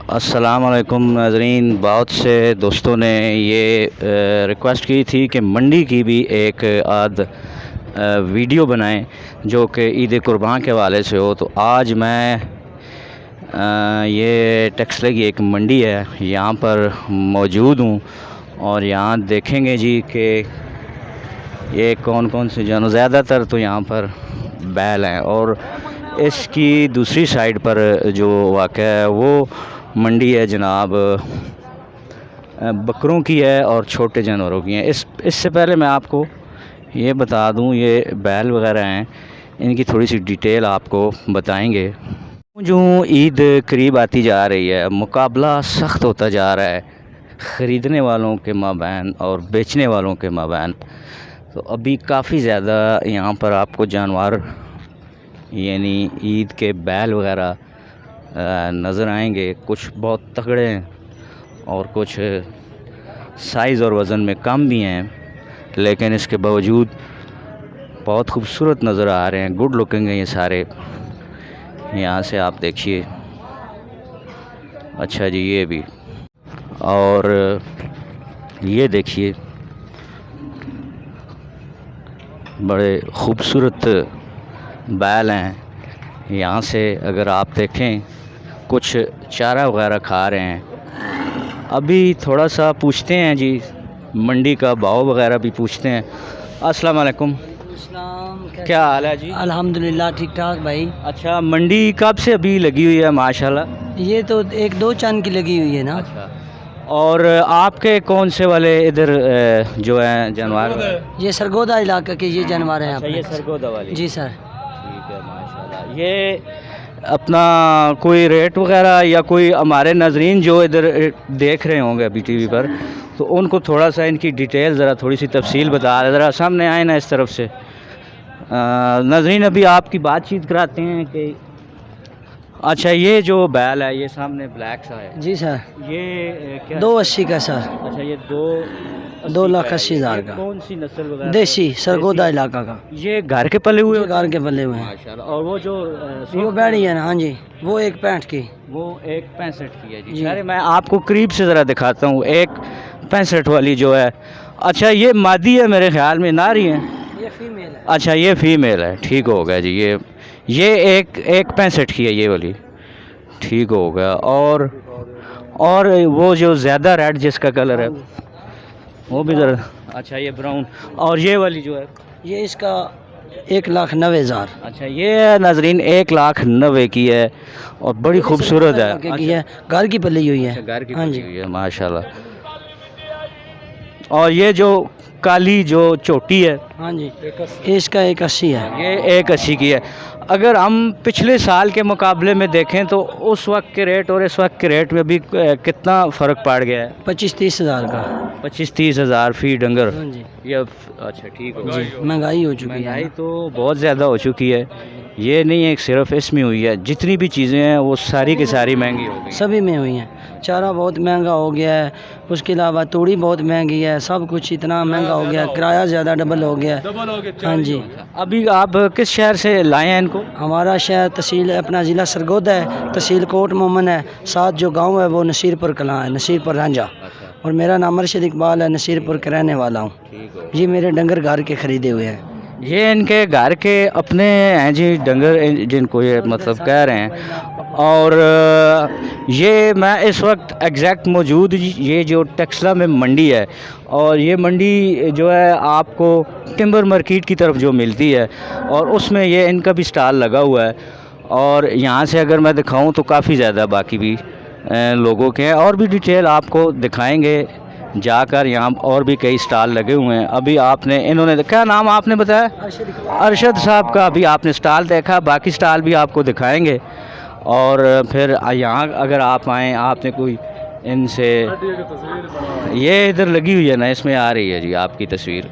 अस्सलाम वालेकुम नाज़रीन। बहुत से दोस्तों ने ये रिक्वेस्ट की थी कि मंडी की भी एक आध वीडियो बनाएं जो कि ईद कुर्बान के हवाले से हो। तो आज मैं ये टेक्सले की एक मंडी है, यहाँ पर मौजूद हूँ और यहाँ देखेंगे जी कि ये कौन कौन से जानवर, ज़्यादातर तो यहाँ पर बैल हैं। और इसकी दूसरी साइड पर जो वाक़या है वो मंडी है जनाब बकरों की है और छोटे जानवरों की है। इससे पहले मैं आपको ये बता दूं, ये बैल वगैरह हैं, इनकी थोड़ी सी डिटेल आपको बताएंगे। जो ईद करीब आती जा रही है, मुकाबला सख्त होता जा रहा है ख़रीदने वालों के माबैन और बेचने वालों के माबैन। तो अभी काफ़ी ज़्यादा यहाँ पर आपको जानवर यानी ईद के बैल वगैरह नज़र आएंगे। कुछ बहुत तगड़े हैं और कुछ साइज़ और वज़न में कम भी हैं, लेकिन इसके बावजूद बहुत खूबसूरत नज़र आ रहे हैं। गुड लुकिंग है ये सारे। यहाँ से आप देखिए। अच्छा जी, ये भी, और ये देखिए बड़े खूबसूरत बैल हैं। यहाँ से अगर आप देखें कुछ चारा वगैरह खा रहे हैं। अभी थोड़ा सा पूछते हैं जी, मंडी का भाव वगैरह भी पूछते हैं। अस्सलाम वालेकुम। क्या हाल है जी? अल्हम्दुलिल्लाह ठीक ठाक भाई। अच्छा, मंडी कब से अभी लगी हुई है? माशाल्लाह। ये तो एक दो चंद की लगी हुई है ना। अच्छा, और आपके कौन से वाले इधर जो है जानवर? ये सरगोदा इलाका के ये जानवर हैं। अच्छा, ये सरगोदा वाली? जी सर। ठीक है, माशाल्लाह। ये अपना कोई रेट वगैरह या कोई हमारे नाजरीन जो इधर देख रहे होंगे अभी टीवी पर, तो उनको थोड़ा सा इनकी डिटेल ज़रा थोड़ी सी तफसील बता रहे, ज़रा सामने आए ना इस तरफ से। नाजरीन अभी आपकी बातचीत कराते हैं कि अच्छा, ये जो बैल है ये सामने ब्लैक सा है। जी सर। ये क्या? 280 का सर। अच्छा, ये 2,80,000 का। कौन सी नस्ल वगैरह? देसी सरगोदा इलाका का। ये घर के पले हुए? घर के पले हुए हैं माशाल्लाह। और वो जो वो बैड़ी है ना, हाँ जी, वो 1.65 की। वो 1.65 की है जी। अरे मैं आपको करीब से ज़रा दिखाता हूँ 1.65 वाली जो है। अच्छा, ये मादी है मेरे ख्याल में, नारी है? ये फीमेल है। अच्छा, ये फीमेल है। ठीक हो गया जी। ये 1.65 की है ये वाली। ठीक हो गया। और वो जो ज़्यादा रेड जिसका कलर है वो भी ज़रा। अच्छा, ये ब्राउन। और ये वाली जो है ये इसका 1,90,000। अच्छा, ये नाजरीन 1,90,000 की है और बड़ी खूबसूरत है। अच्छा, घर की पली हुई है। घर की हाँ पली जी, हुई है, माशाल्लाह। और ये जो काली जो चोटी है, हाँ जी, इसका 180 है। ये 180 की है। अगर हम पिछले साल के मुकाबले में देखें तो उस वक्त के रेट और इस वक्त के रेट में भी कितना फ़र्क पड़ गया है? 25-30 हज़ार का। 25-30 हज़ार फी डंगर। हाँ जी। ये अच्छा, ठीक हो जी, महंगाई हो चुकी है। महंगाई तो बहुत ज़्यादा हो चुकी है। ये नहीं है सिर्फ इसमें हुई है, जितनी भी चीज़ें हैं वो सारी की सारी महंगी हो गई। सभी में हुई हैं। चारा बहुत महंगा हो गया है, उसके अलावा तूड़ी बहुत महंगी है, सब कुछ इतना महंगा हो गया है, किराया ज़्यादा डबल हो गया है। हाँ जी। अभी आप किस शहर से लाए हैं इनको? हमारा शहर तहसील अपना ज़िला सरगोदा है, तहसील कोट मोमन है, साथ जो गांव है वो नसीरपुर कलां है, नसीरपुर रांझा। और मेरा नाम अरशद इकबाल है, नसीरपुर के रहने वाला हूँ। ये मेरे डंगर घर के ख़रीदे हुए हैं। ये इनके घर के अपने हैं जी डंगर, जिनको ये मतलब कह रहे हैं। और ये मैं इस वक्त एग्जैक्ट मौजूद ये जो टेक्सला में मंडी है, और ये मंडी जो है आपको टिम्बर मार्केट की तरफ जो मिलती है, और उसमें ये इनका भी स्टॉल लगा हुआ है। और यहाँ से अगर मैं दिखाऊं तो काफ़ी ज़्यादा बाकी भी लोगों के हैं, और भी डिटेल आपको दिखाएंगे जाकर। यहाँ और भी कई स्टॉल लगे हुए हैं। अभी आपने इन्होंने क्या नाम आपने बताया? अरशद साहब का अभी आपने स्टॉल देखा, बाकी स्टॉल भी आपको दिखाएंगे। और फिर यहाँ अगर आप आएँ, आपने कोई इनसे, ये इधर लगी हुई है ना, इसमें आ रही है जी आपकी तस्वीर।